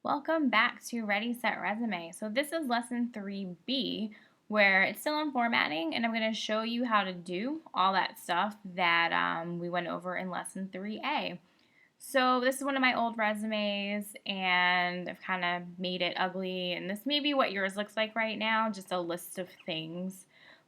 Welcome back to Ready, Set, Resume. So this is lesson 3B where it's still on formatting and I'm going to show you how to do all that stuff that we went over in lesson 3A. So this is one of my old resumes and I've kind of made it ugly, and this may be what yours looks like right now, just a list of things.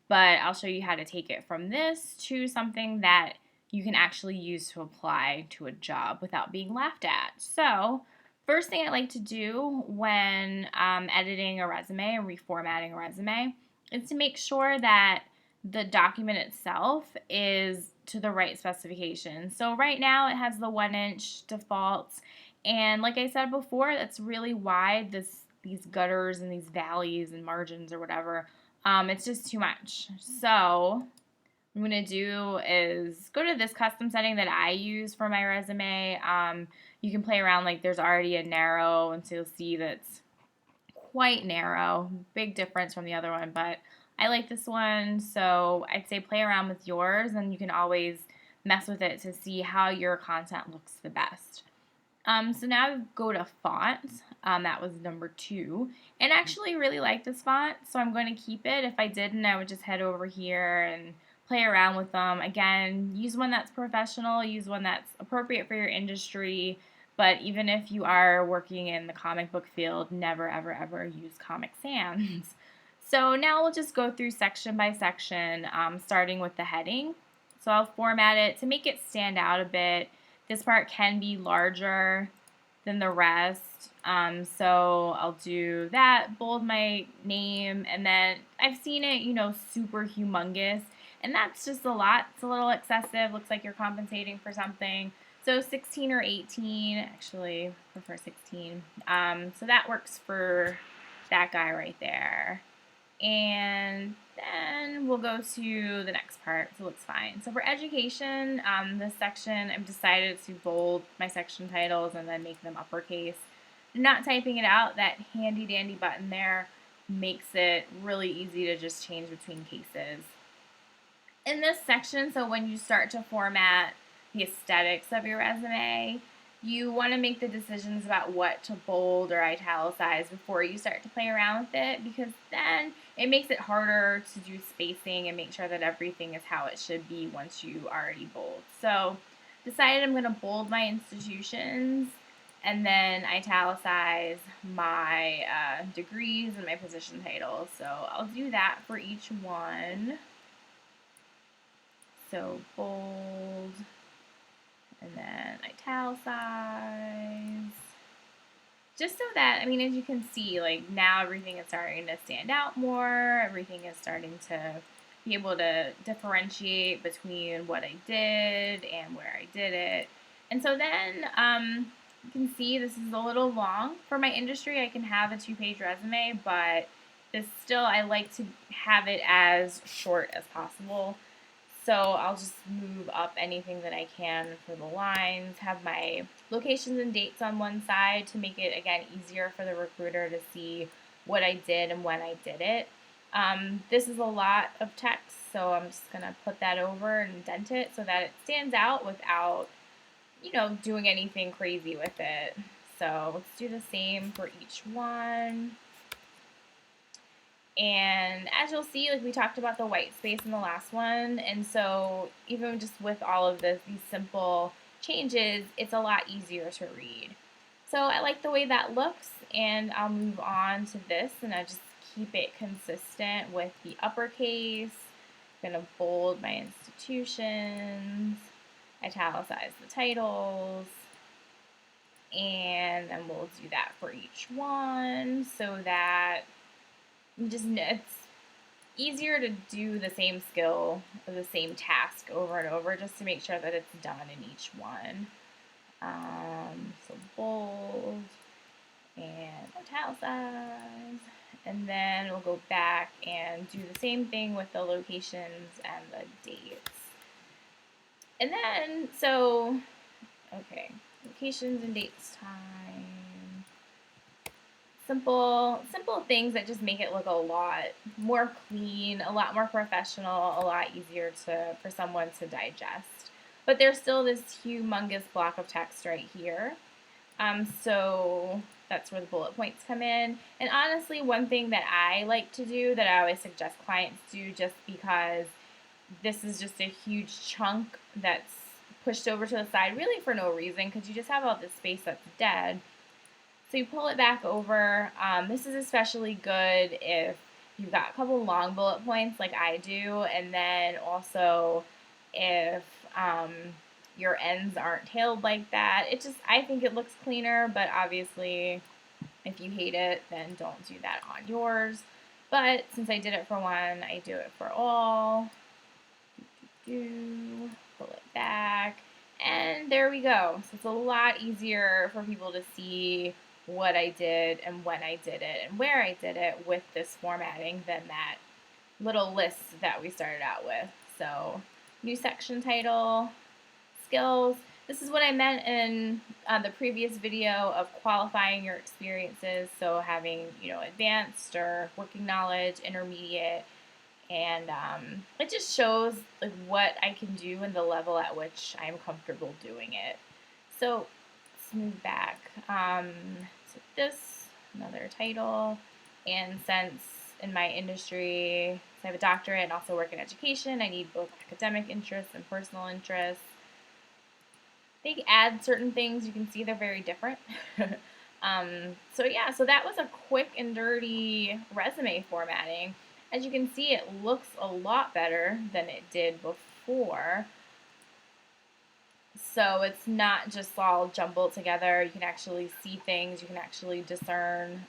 But I'll show you how to take it from this to something that you can actually use to apply to a job without being laughed at. So first thing I like to do when editing a resume and reformatting a resume is to make sure that the document itself is to the right specification. So right now it has the 1-inch defaults, and like I said before, that's really wide. These gutters and these valleys and margins or whatever, it's just too much. So what I'm going to do is go to this custom setting that I use for my resume. You can play around, like there's already a narrow, and so you'll see that's quite narrow. Big difference from the other one, but I like this one, so I'd say play around with yours, and you can always mess with it to see how your content looks the best. So now go to font. That was number 2. And I actually really like this font, so I'm going to keep it. If I didn't, I would just head over here and play around with them. Again, use one that's professional, use one that's appropriate for your industry. But even if you are working in the comic book field, never, ever, ever use Comic Sans. So now we'll just go through section by section, starting with the heading. So I'll format it to make it stand out a bit. This part can be larger than the rest, so I'll do that, bold my name, and then I've seen it, super humongous, and that's just a lot. It's a little excessive. Looks like you're compensating for something. So 16 or 18, actually prefer 16. So that works for that guy right there. And then we'll go to the next part, so it looks fine. So for education, this section, I've decided to bold my section titles and then make them uppercase. Not typing it out, that handy dandy button there makes it really easy to just change between cases. In this section, so when you start to format the aesthetics of your resume, you want to make the decisions about what to bold or italicize before you start to play around with it, because then it makes it harder to do spacing and make sure that everything is how it should be once you already bold. So decided I'm going to bold my institutions and then italicize my degrees and my position titles. So I'll do that for each one. So bold, and then italicize. Just so that, as you can see, like now everything is starting to stand out more. Everything is starting to be able to differentiate between what I did and where I did it. And so then you can see this is a little long. For my industry, I can have a 2-page resume, but this still, I like to have it as short as possible. So I'll just move up anything that I can for the lines, have my locations and dates on one side to make it, again, easier for the recruiter to see what I did and when I did it. This is a lot of text, so I'm just going to put that over and indent it so that it stands out without, doing anything crazy with it. So let's do the same for each one. And as you'll see, like we talked about the white space in the last one, and so even just with all of these simple changes, it's a lot easier to read. So I like the way that looks, and I'll move on to this, and I just keep it consistent with the uppercase. I'm going to bold my institutions, italicize the titles, and then we'll do that for each one so that it's easier to do the same skill or the same task over and over, just to make sure that it's done in each one. So bold and italicize, and then we'll go back and do the same thing with the locations and the dates. And then, locations and dates time. Simple things that just make it look a lot more clean, a lot more professional, a lot easier for someone to digest. But there's still this humongous block of text right here. So That's where the bullet points come in. And honestly, one thing that I like to do that I always suggest clients do, just because this is just a huge chunk that's pushed over to the side really for no reason, because you just have all this space that's dead. So you pull it back over. This is especially good if you've got a couple long bullet points like I do, and then also if your ends aren't tailed like that. I think it looks cleaner, but obviously if you hate it, then don't do that on yours. But since I did it for one, I do it for all. Pull it back, and there we go. So it's a lot easier for people to see what I did and when I did it and where I did it with this formatting than that little list that we started out with. So new section title, skills. This is what I meant in the previous video of qualifying your experiences. So having, advanced or working knowledge, intermediate, and it just shows like what I can do and the level at which I'm comfortable doing it. So let's move back. So this, another title, and since in my industry, I have a doctorate and also work in education, I need both academic interests and personal interests. They add certain things. You can see they're very different. So that was a quick and dirty resume formatting. As you can see, it looks a lot better than it did before. So it's not just all jumbled together. You can actually see things. You can actually discern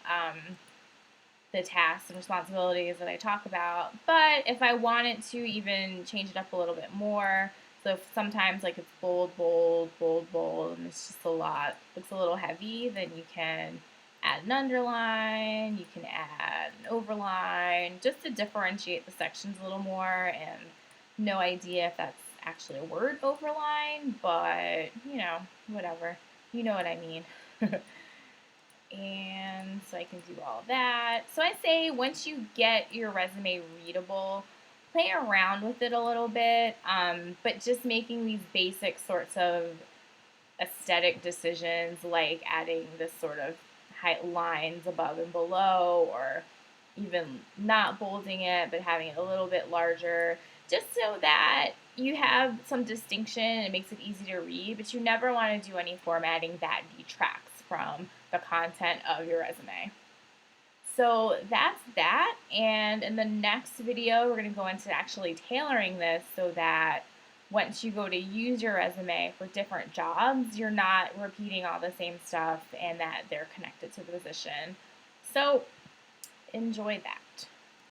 the tasks and responsibilities that I talk about. But if I wanted to even change it up a little bit more, so if sometimes like it's bold, bold, bold, bold, and it's just a lot, looks a little heavy, then you can add an underline, you can add an overline, just to differentiate the sections a little more. And no idea if that's actually a word, overline, but whatever. You know what I mean. And so I can do all of that. So I say once you get your resume readable, play around with it a little bit, but just making these basic sorts of aesthetic decisions, like adding this sort of lines above and below, or even not bolding it but having it a little bit larger, just so that you have some distinction and it makes it easy to read. But you never want to do any formatting that detracts from the content of your resume. So that's that, and in the next video we're going to go into actually tailoring this so that once you go to use your resume for different jobs, you're not repeating all the same stuff and that they're connected to the position. So enjoy that.